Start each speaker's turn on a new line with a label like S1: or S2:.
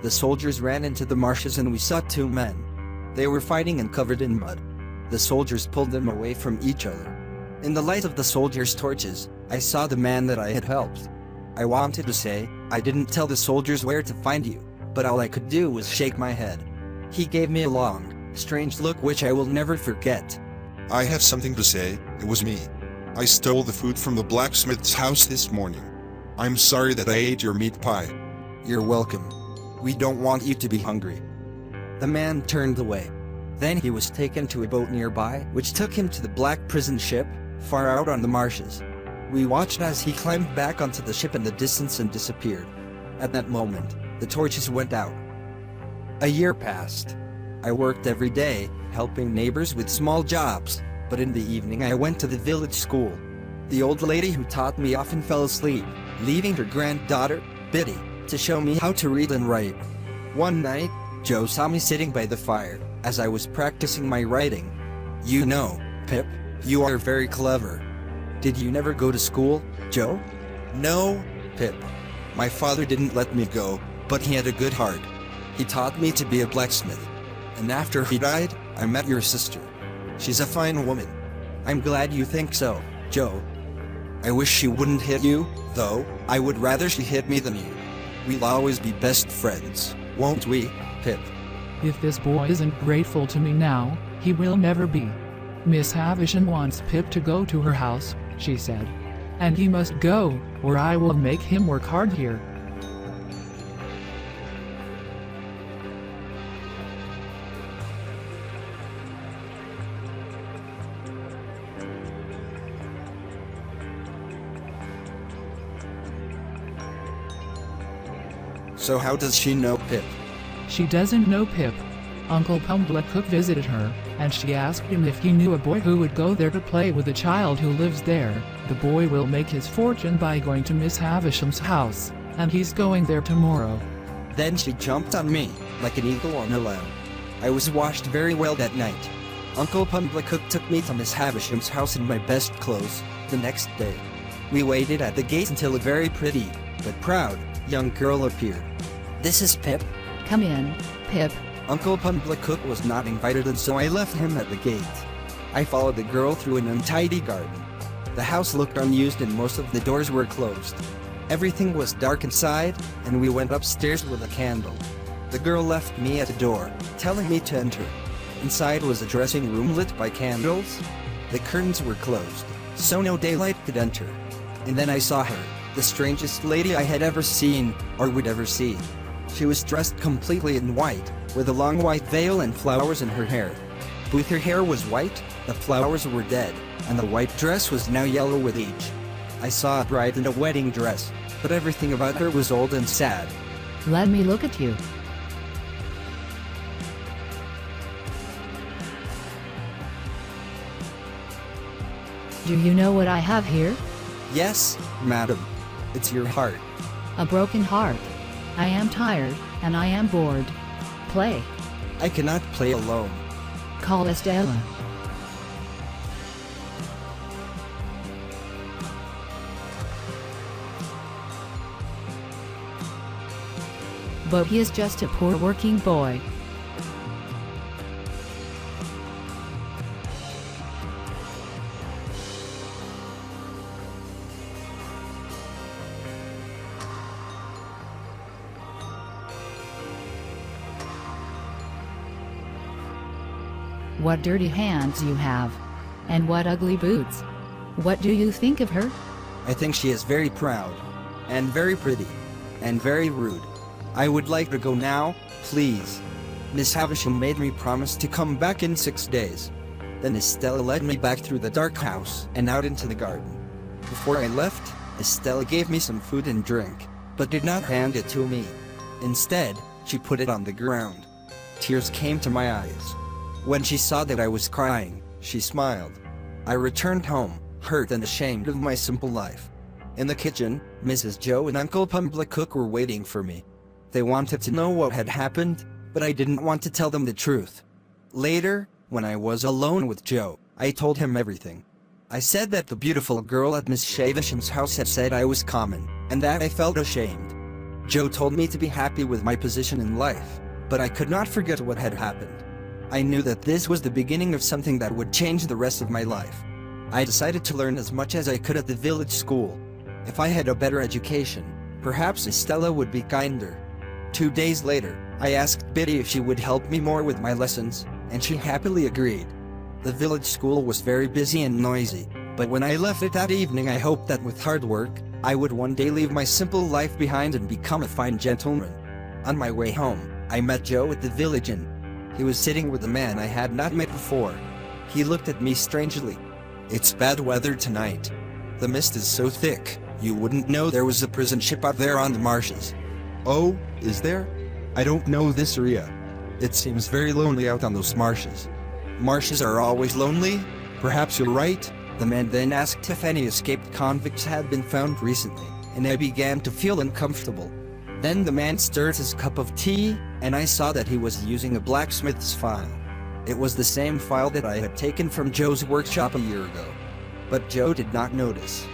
S1: The soldiers ran into the marshes and we saw two men. They were fighting and covered in mud. The soldiers pulled them away from each other. In the light of the soldiers' torches, I saw the man that I had helped. I wanted to say, I didn't tell the soldiers where to find you, but all I could do was shake my head. He gave me a long, strange look which I will never forget.
S2: I have something to say. It was me. I stole the food from the blacksmith's house this morning. I'm sorry that I ate your meat pie.
S1: You're welcome. We don't want you to be hungry. The man turned away. Then he was taken to a boat nearby, which took him to the black prison ship, far out on the marshes. We watched as he climbed back onto the ship in the distance and disappeared. At that moment, the torches went out. A year passed. I worked every day, helping neighbors with small jobs, but in the evening I went to the village school. The old lady who taught me often fell asleep, leaving her granddaughter, Biddy, to show me how to read and write. One night, Joe saw me sitting by the fire, as I was practicing my writing. You know, Pip, you are very clever. Did you never go to school, Joe? No, Pip. My father didn't let me go, but he had a good heart. He taught me to be a blacksmith. And after he died, I met your sister. She's a fine woman. I'm glad you think so, Joe. I wish she wouldn't hit you, though. I would rather she hit me than you. We'll always be best friends, won't we, Pip?
S3: If this boy isn't grateful to me now, he will never be. Miss Havisham wants Pip to go to her house, she said. And he must go, or I will make him work hard here.
S1: So how does she know Pip?
S3: She doesn't know Pip. Uncle Pumblecook visited her, and she asked him if he knew a boy who would go there to play with a child who lives there. The boy will make his fortune by going to Miss Havisham's house, and he's going there tomorrow.
S1: Then she jumped on me, like an eagle on a lamb. I was washed very well that night. Uncle Pumblecook took me to Miss Havisham's house in my best clothes. The next day, we waited at the gate until a very pretty, but proud, young girl appeared. This is Pip.
S4: Come in, Pip.
S1: Uncle Pumblecook was not invited, and so I left him at the gate. I followed the girl through an untidy garden. The house looked unused and most of the doors were closed. Everything was dark inside, and we went upstairs with a candle. The girl left me at the door, telling me to enter. Inside was a dressing room lit by candles. The curtains were closed, so no daylight could enter. And then I saw her, the strangest lady I had ever seen, or would ever see. She was dressed completely in white, with a long white veil and flowers in her hair. Both her hair was white, the flowers were dead, and the white dress was now yellow with age. I saw a bride in a wedding dress, but everything about her was old and sad.
S4: Let me look at you. Do you know what I have here?
S1: Yes, madam. It's your heart.
S4: A broken heart. I am tired, and I am bored. Play.
S1: I cannot play alone.
S4: Call Estella. But he is just a poor working boy. What dirty hands you have. And what ugly boots. What do you think of her?
S1: I think she is very proud, and very pretty, and very rude. I would like to go now, please. Miss Havisham made me promise to come back in 6 days. Then Estella led me back through the dark house and out into the garden. Before I left, Estella gave me some food and drink, but did not hand it to me. Instead, she put it on the ground. Tears came to my eyes. When she saw that I was crying, she smiled. I returned home, hurt and ashamed of my simple life. In the kitchen, Mrs. Joe and Uncle Pumblecook were waiting for me. They wanted to know what had happened, but I didn't want to tell them the truth. Later, when I was alone with Joe, I told him everything. I said that the beautiful girl at Miss Havisham's house had said I was common, and that I felt ashamed. Joe told me to be happy with my position in life, but I could not forget what had happened. I knew that this was the beginning of something that would change the rest of my life. I decided to learn as much as I could at the village school. If I had a better education, perhaps Estella would be kinder. 2 days later, I asked Biddy if she would help me more with my lessons, and she happily agreed. The village school was very busy and noisy, but when I left it that evening I hoped that with hard work, I would one day leave my simple life behind and become a fine gentleman. On my way home, I met Joe at the village inn. He was sitting with a man I had not met before. He looked at me strangely. "It's bad weather tonight. The mist is so thick, you wouldn't know there was a prison ship out there on the marshes." "Oh, is there? I don't know this area. It seems very lonely out on those marshes." "Marshes are always lonely? Perhaps you're right." The man then asked if any escaped convicts had been found recently, and I began to feel uncomfortable. Then the man stirred his cup of tea, and I saw that he was using a blacksmith's file. It was the same file that I had taken from Joe's workshop a year ago. But Joe did not notice.